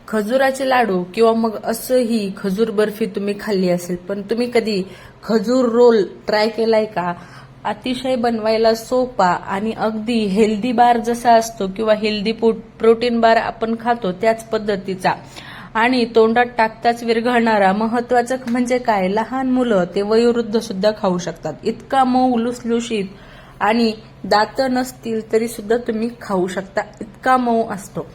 खजुराचे लाडू किंवा मग असंही खजूर बर्फी तुम्ही खाल्ली असेल, पण तुम्ही कधी खजूर रोल ट्राय केलाय का? अतिशय बनवायला सोपा आणि अगदी हेल्दी बार जसा असतो किंवा हेल्दी प्रोटीन बार आपण खातो त्याच पद्धतीचा आणि तोंडात टाकताच विरघळणारा. महत्वाचं म्हणजे काय, लहान मुलं ते वयोवृद्ध सुद्धा खाऊ शकतात. इतका मऊ लुसलुशीत आणि दात नसतील तरी सुद्धा तुम्ही खाऊ शकता, इतका मऊ असतो.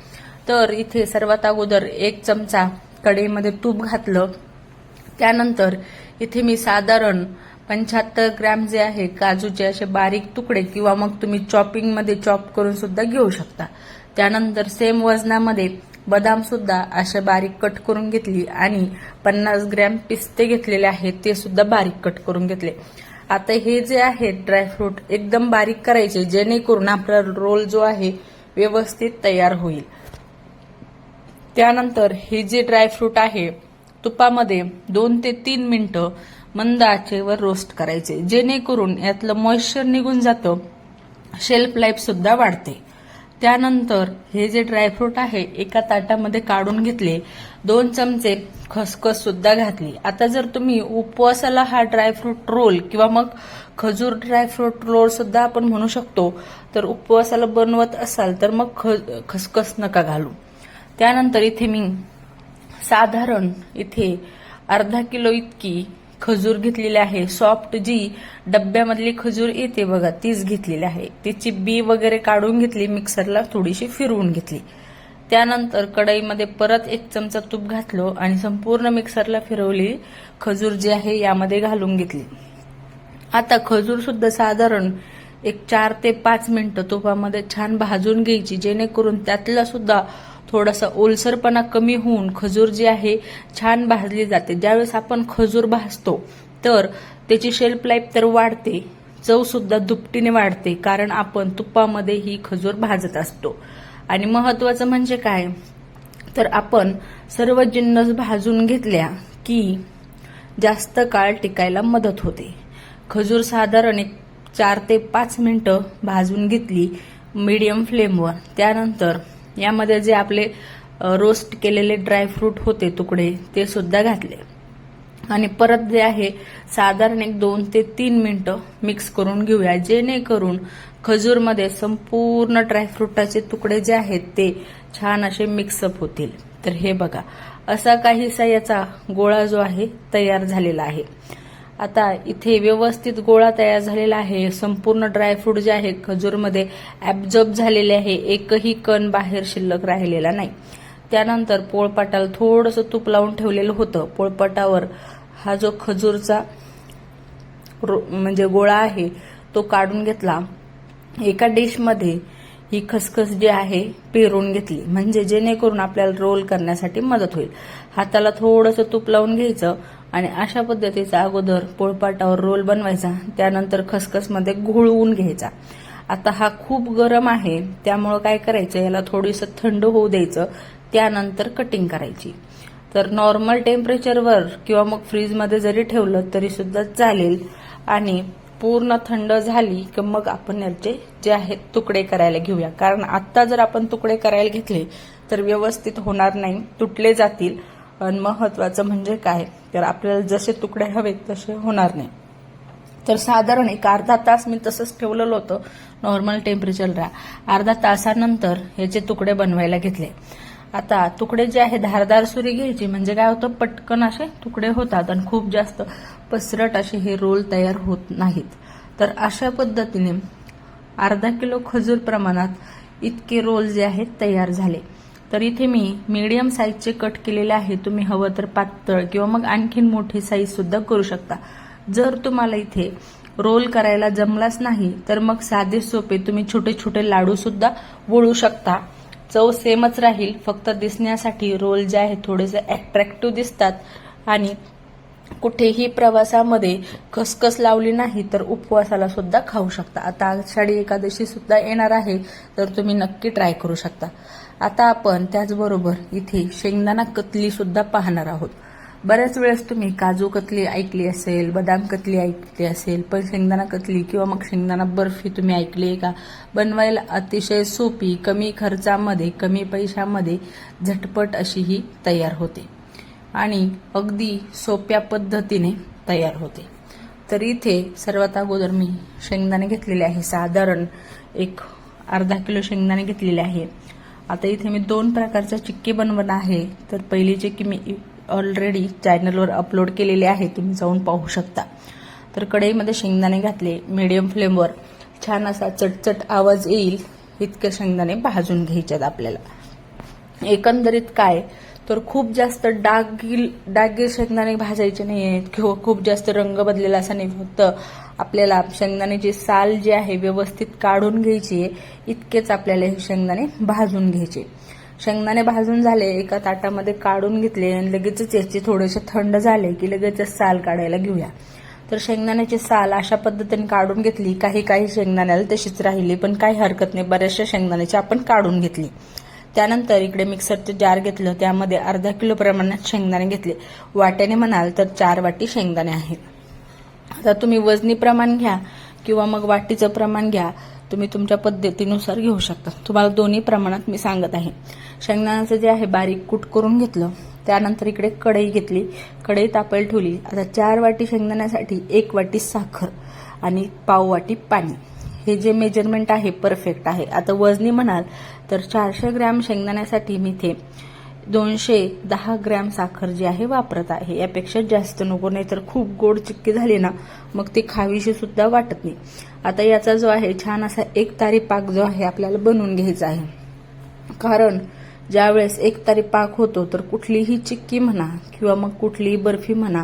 तर इथे सर्वात अगोदर 1 चमचा कढईमध्ये तूप घातलं. त्यानंतर इथे मी साधारण 75 ग्रॅम जे आहे काजूचे असे बारीक तुकडे किंवा मग तुम्ही चॉपिंगमध्ये चॉप करून सुद्धा घेऊ शकता. त्यानंतर सेम वजनामध्ये बदाम सुद्धा असे बारीक कट करून घेतली आणि 50 ग्रॅम पिस्ते घेतलेले आहेत, ते सुद्धा बारीक कट करून घेतले. आता हे जे आहे ड्रायफ्रूट एकदम बारीक करायचे जेणेकरून आपला रोल जो आहे व्यवस्थित तयार होईल. त्यानंतर हे जे ड्रायफ्रूट आहे तुपामध्ये 2 ते 3 मिनिटं मंद आचेवर रोस्ट करायचे जेणेकरून यातलं मॉइश्चर निघून जातं, शेल्फ लाईफ सुद्धा वाढते. त्यानंतर हे जे ड्रायफ्रूट आहे एका ताटामध्ये काढून घेतले. 2 चमचे खसखस सुद्धा घातली. आता जर तुम्ही उपवासाला हा ड्रायफ्रूट रोल किंवा मग खजूर ड्रायफ्रूट रोल सुद्धा आपण म्हणू शकतो, तर उपवासाला बनवत असाल तर मग खसखस नका घालू. त्यानंतर इथे मी साधारण इथे अर्धा किलो इतकी खजूर घेतलेली आहे. सॉफ्ट जी डब्यामधली खजूर येते बघा तीच घेतलेली आहे. तिची बी वगैरे काढून घेतली, मिक्सरला थोडीशी फिरवून घेतली. त्यानंतर कढईमध्ये परत 1 चमचा तूप घातलं आणि संपूर्ण मिक्सरला फिरवली खजूर जी आहे यामध्ये घालून घेतली. आता खजूर सुद्धा साधारण 4 ते 5 मिनिटं तुपामध्ये छान भाजून घ्यायची जेणेकरून त्यातला सुद्धा थोडासा ओलसरपणा कमी होऊन खजूर जी आहे छान भाजली जाते. ज्यावेळेस आपण खजूर भाजतो तर त्याची शेल्फ लाईफ तर वाढते, चव सुद्धा दुपटीने वाढते, कारण आपण तुपामध्ये ही खजूर भाजत असतो. आणि महत्वाचं म्हणजे काय, तर आपण सर्व जिन्नस भाजून घेतल्या की जास्त काळ टिकायला मदत होते. खजूर साधारण 4 ते 5 मिनिटं भाजून घेतली मीडियम फ्लेमवर. त्यानंतर यामध्ये जे आपले रोस्ट केलेले ड्रायफ्रूट होते तुकडे ते सुद्धा घातले आणि परत जे आहे साधारण 2 ते 3 मिनिटं मिक्स करून घेऊया जेणेकरून खजूरमध्ये संपूर्ण ड्रायफ्रुटाचे तुकडे जे आहेत ते छान असे मिक्सअप होतील. तर हे बघा असा काहीसा याचा गोळा जो आहे तयार झालेला आहे. आता इथे व्यवस्थित गोळा तयार झालेला आहे. संपूर्ण ड्रायफ्रूट जे आहे खजूरमध्ये ऍब्झॉर्ब झालेले आहे, एकही कण बाहेर शिल्लक राहिलेला नाही. त्यानंतर पोळपाटाला थोडंसं तूप लावून ठेवलेलं होतं. पोळपाटावर हा जो खजूरचा म्हणजे गोळा आहे तो काढून घेतला. एका डिशमध्ये ही खसखस जी आहे पेरून घेतली म्हणजे जेणेकरून आपल्याला रोल करण्यासाठी मदत होईल. हाताला थोडंसं तूप लावून घ्यायचं आणि अशा पद्धतीचा अगोदर पोळपाटावर रोल बनवायचा. त्यानंतर खसखसमध्ये घोळवून घ्यायचा. आता हा खूप गरम आहे त्यामुळं काय करायचं, याला थोडंसं थंड होऊ द्यायचं. त्यानंतर कटिंग करायची. तर नॉर्मल टेम्परेचरवर किंवा मग फ्रीजमध्ये जरी ठेवलं तरी सुद्धा चालेल. आणि पूर्ण थंड झाली की मग आपण याचे जे आहेत तुकडे करायला घेऊया, कारण आत्ता जर आपण तुकडे करायला घेतले तर व्यवस्थित होणार नाही, तुटले जातील. आणि महत्वाचं म्हणजे काय, तर आपल्याला जसे तुकडे हवेत तसे होणार नाही. तर साधारण अर्धा तास मी तसंच ठेवलेलं होतं नॉर्मल टेम्परेचरला. अर्धा तासानंतर याचे तुकडे बनवायला घेतले. आता तुकडे जे आहे धारदार सुरी घ्यायची म्हणजे काय होतं, पटकन असे तुकडे होतात आणि खूप जास्त पसरट असे हे रोल तयार होत नाहीत. तर अशा पद्धतीने अर्धा किलो खजूर प्रमाणात इतके रोल जे आहेत तयार झाले. तर इथे मी मीडियम साईजचे कट केलेले आहे. तुम्ही हवं तर पातळ किंवा मग आणखीन मोठी साईज सुद्धा करू शकता. जर तुम्हाला इथे रोल करायला जमलाच नाही तर मग साधे सोपे तुम्ही छोटे छोटे लाडू सुद्धा वळू शकता. चव सेमच राहील, फक्त दिसण्यासाठी रोल जे आहे थोडेसे अट्रॅक्टिव्ह दिसतात. आणि कुठेही प्रवासामध्ये खसखस लावली नाही तर उपवासाला सुद्धा खाऊ शकता. आता आषाढी एकादशी सुद्धा येणार आहे तर तुम्ही नक्की ट्राय करू शकता. आता आपण त्याचबरोबर इथे शेंगदाणा कतली सुद्धा पाहणार आहोत. बऱ्याच वेळेस तुम्ही काजू कतली ऐकली असेल, बदाम कतली ऐकली असेल, पण शेंगदाणा कतली किंवा मग शेंगदाणा बर्फी तुम्ही ऐकली आहे का? बनवायला अतिशय सोपी, कमी खर्चामध्ये, कमी पैशामध्ये झटपट अशी ही तयार होते आणि अगदी सोप्या पद्धतीने तयार होते. तर इथे सर्वात अगोदर मी शेंगदाणे घेतलेले आहे. साधारण एक अर्धा किलो शेंगदाणे घेतलेले आहे. आता इथे मी 2 प्रकारच्या चिक्की बनवत आहे. तर पहिली चिक्की मी ऑलरेडी चॅनलवर अपलोड केलेली आहे, तुम्ही जाऊन पाहू शकता. तर कढईमध्ये शेंगदाणे घातले. मीडियम फ्लेमवर छान असा चटचट आवाज येईल इतके शेंगदाणे भाजून घ्यायचे आपल्याला. एकंदरीत काय तर खूप जास्त डागीर शेंगदाणे भाजायचे नाहीयेत किंवा खूप जास्त रंग बदलेला असा नाही. फक्त आपल्याला शेंगदाण्याची साल जी आहे व्यवस्थित काढून घ्यायची आहे, इतकेच आपल्याला हे शेंगदाणे भाजून घ्यायचे. शेंगदाणे भाजून झाले, एका ताटामध्ये काढून घेतले आणि लगेचच याचे थोडेसे थंड झाले की लगेचच साल काढायला घेऊया. तर शेंगदाण्याची साल अशा पद्धतीने काढून घेतली. काही शेंगदाण्याला तशीच राहिली, पण काही हरकत नाही, बऱ्याचशा शेंगदाण्याची आपण काढून घेतली. त्यानंतर इकडे मिक्सरचं जार घेतलं, त्यामध्ये अर्धा किलो प्रमाणात शेंगदाणे घेतले. वाट्याने म्हणाल तर 4 वाटी शेंगदाणे आहेत. आता तुम्ही वजनी प्रमाण घ्या किंवा मग वाटीचं प्रमाण घ्या, तुम्ही तुमच्या पद्धतीनुसार घेऊ शकता. तुम्हाला दोन्ही प्रमाणात मी सांगत आहे. शेंगदाण्याचं जे आहे बारीक कूट करून घेतलं. त्यानंतर इकडे कढई घेतली, कढई तापायला ठेवली. आता 4 वाटी शेंगदाण्यासाठी 1 वाटी साखर आणि पाव वाटी पाणी, हे जे मेजरमेंट आहे परफेक्ट आहे. आता वजनी म्हणाल तर 400 ग्रॅम शेंगदाण्यासाठी मी इथे 210 ग्रॅम साखर जी आहे वापरत आहे. यापेक्षा जास्त नको, नाही तर खूप गोड चिक्की झाली ना मग ती खावीशी सुद्धा वाटत नाही. आता याचा जो आहे छान असा एकतारी पाक जो आहे आपल्याला बनवून घ्यायचा आहे. कारण ज्यावेळेस एकतारी पाक होतो तर कुठलीही चिक्की म्हणा किंवा मग कुठलीही बर्फी म्हणा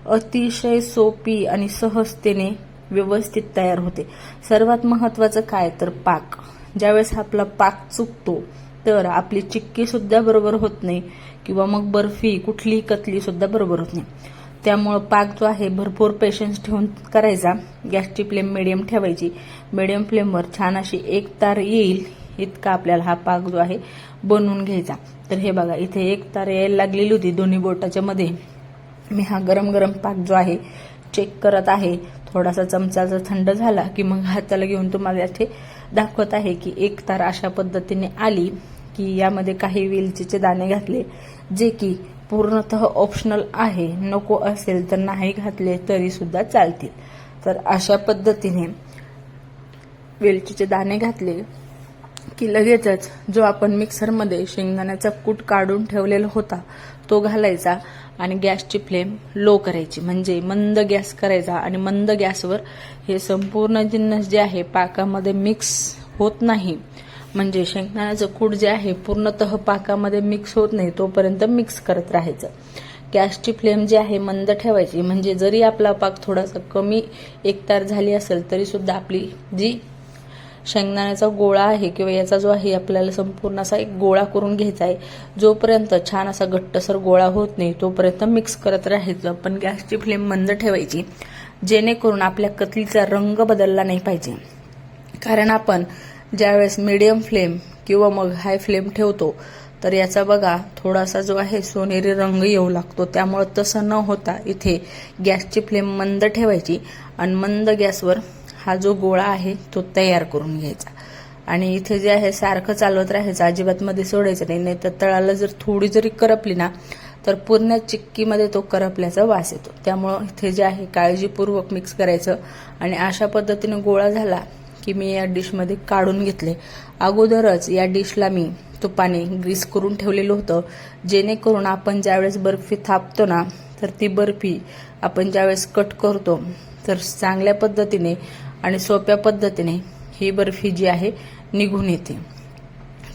अतिशय सोपी आणि सहजतेने व्यवस्थित तयार होते. सर्वात महत्वाचं काय तर पाक. ज्यावेळेस आपला पाक चुकतो तर आपली चिक्की सुद्धा बरोबर होत नाही किंवा मग बर्फी कुठलीही कतली सुद्धा बरोबर होत नाही. त्यामुळं पाक जो आहे भरपूर पेशन्स ठेवून करायचा. गॅसची फ्लेम मिडियम ठेवायची. मिडियम फ्लेमवर छान अशी एक तार येईल इतका आपल्याला हा पाक जो आहे बनवून घ्यायचा. तर हे बघा इथे एक तार यायला लागलेली होती दोन्ही बोटाच्या मध्ये. मी हा गरम गरम पाक जो आहे चेक करत आहे. थोडासा चमचा जर थंड झाला की मग हाताला घेऊन तुम्हाला इथे दाखवत आहे की एक तार अशा पद्धतीने आली की यामध्ये काही वेलचीचे दाणे घातले, जे की पूर्णतः ऑप्शनल आहे. नको असेल तर नाही घातले तरी सुद्धा चालतील. तर अशा पद्धतीने वेलचीचे दाणे घातले की लगेचच जो आपण मिक्सरमध्ये शेंगदाण्याचा कूट काढून ठेवलेला होता तो घालायचा आणि गॅसची फ्लेम लो करायची, म्हणजे मंद गॅस करायचा. आणि मंद गॅसवर हे संपूर्ण जिन्नस जे आहे पाकामध्ये मिक्स होत नाही, म्हणजे शेंगदाण्याचं कूट जे आहे पूर्णतः पाकामध्ये मिक्स होत नाही तोपर्यंत मिक्स करत राहायचं. गॅसची फ्लेम जी आहे मंद ठेवायची, म्हणजे जरी आपला पाक थोडासा कमी एकतार झाली असेल तरी सुद्धा आपली जी शेंगदाण्याचा गोळा आहे किंवा याचा जो आहे आपल्याला संपूर्ण असा एक गोळा करून घ्यायचा आहे. जोपर्यंत छान असा घट्टसर गोळा होत नाही तोपर्यंत मिक्स करत राहायचं, पण गॅसची फ्लेम मंद ठेवायची, जेणेकरून आपल्या कतलीचा रंग बदलला नाही पाहिजे. कारण आपण ज्यावेळेस मीडियम फ्लेम किंवा मग हाय फ्लेम ठेवतो तर याचा बघा थोडासा जो आहे सोनेरी रंग येऊ लागतो. त्यामुळे तसं न होता इथे गॅसची फ्लेम मंद ठेवायची आणि मंद गॅसवर हा जो गोळा आहे तो तयार करून घ्यायचा. आणि इथे जे आहे सारखं चालवत राहायचं, अजिबात मध्ये सोडायचं नाही. नाही तर तळाला जर थोडी जरी करपली ना तर पूर्ण चिक्कीमध्ये तो करपल्याचा वास येतो. त्यामुळं इथे जे आहे काळजीपूर्वक मिक्स करायचं. आणि अशा पद्धतीने गोळा झाला की मी या डिशमध्ये काढून घेतले. अगोदरच या डिशला मी तुपाने ग्रीस करून ठेवलेलं होतं, जेणेकरून आपण ज्यावेळेस बर्फी थापतो ना तर ती बर्फी आपण ज्यावेळेस कट करतो तर चांगल्या पद्धतीने आणि सोप्या पद्धतीने ही बर्फी जी आहे निघून येते.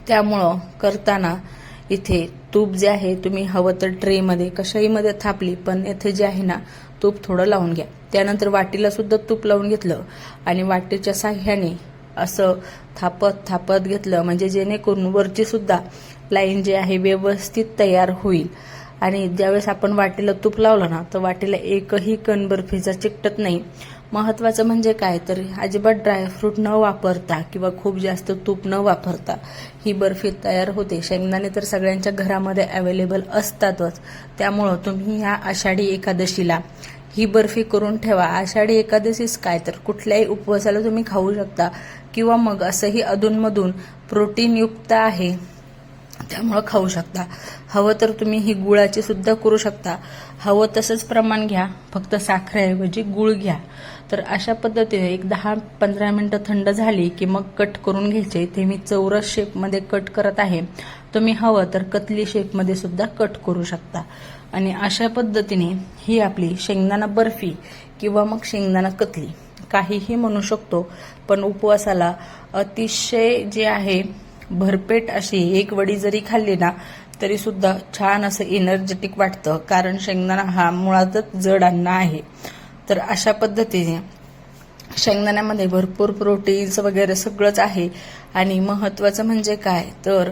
त्यामुळं करताना इथे तूप जे आहे तुम्ही हवं तर ट्रेमध्ये कशाही मध्ये थापली, पण इथे जे आहे ना तूप थोडं लावून घ्या. त्यानंतर वाटीला सुद्धा तूप लावून घेतलं आणि वाटीच्या साह्याने असं थापत घेतलं, म्हणजे जेणेकरून वरची सुद्धा लाईन जी आहे व्यवस्थित तयार होईल. आणि ज्यावेळेस आपण वाटीला तूप लावलं ना तर वाटीला एकही कण बर्फीचा चिकटत नाही. महत्वाचं म्हणजे काय तर अजिबात ड्रायफ्रूट न वापरता किंवा खूप जास्त तूप न वापरता ही बर्फी तयार होते. शेंगदाणे तर सगळ्यांच्या घरामध्ये अवेलेबल असतातच, त्यामुळं तुम्ही ह्या आषाढी एकादशीला ही बर्फी करून ठेवा. आषाढी एकादशीच काय तर कुठल्याही उपवासाला तुम्ही खाऊ शकता किंवा मग असंही अधूनमधून प्रोटीनयुक्त आहे त्यामुळं खाऊ शकता. हवं तर तुम्ही ही गुळाची सुद्धा करू शकता. हवं तसंच प्रमाण घ्या, फक्त साखरेऐवजी गुळ घ्या. तर अशा पद्धतीने एक 10-15 मिनिटं थंड झाली की मग कट करून घ्यायचे. ते मी चौरस शेपमध्ये कट करत आहे. तुम्ही हवं तर कतली शेपमध्ये सुद्धा कट करू शकता. आणि अशा पद्धतीने ही आपली शेंगदाणा बर्फी किंवा मग शेंगदाणा कतली काहीही म्हणू शकतो, पण उपवासाला अतिशय जे आहे भरपेट अशी एक वडी जरी खाल्ली ना तरी सुद्धा छान असं एनर्जेटिक वाटतं, कारण शेंगदाणा हा मुळातच जड अन्न आहे. तर अशा पद्धतीने शेंगदाण्यामध्ये भरपूर प्रोटीन्स वगैरे सगळंच आहे. आणि महत्वाचं म्हणजे काय तर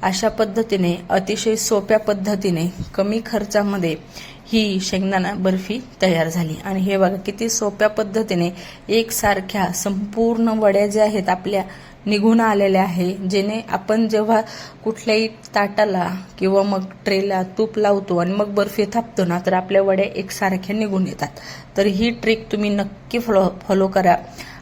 अशा पद्धतीने अतिशय सोप्या पद्धतीने कमी खर्चामध्ये ही शेंगदाणा बर्फी तयार झाली. आणि हे बघा किती सोप्या पद्धतीने एकसारख्या संपूर्ण वड्या ज्या आहेत आपल्या निघून आलेल्या आहे, जेणे आपण जेव्हा कुठल्याही ताटाला किंवा मग ट्रेला तूप लावतो आणि मग बर्फी थापतो ना तर आपल्या वड्या एकसारख्या निघून येतात. तर ही ट्रिक तुम्ही नक्की फॉलो करा.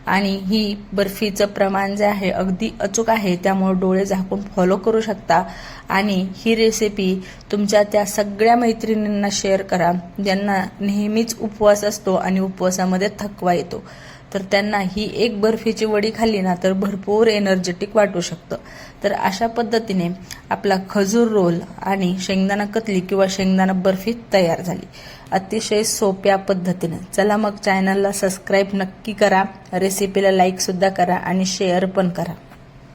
आणि ही बर्फीचं प्रमाण जे आहे अगदी अचूक आहे, त्यामुळे डोळे झाकून फॉलो करू शकता. आणि ही रेसिपी तुमच्या त्या सगळ्या मैत्रिणींना शेअर करा ज्यांना नेहमीच उपवास असतो आणि उपवासामध्ये थकवा येतो. तर त्यांना ही एक बर्फीची वडी खाल्ली ना तर भरपूर एनर्जेटिक वाटू शकतं. तर अशा पद्धतीने आपला खजूर रोल आणि शेंगदाणा कतली किंवा शेंगदाणा बर्फी तयार झाली अतिशय सोप्या पद्धतीने. चला मग चॅनलला सबस्क्राईब नक्की करा, रेसिपीला लाईक सुद्धा करा आणि शेअर पण करा.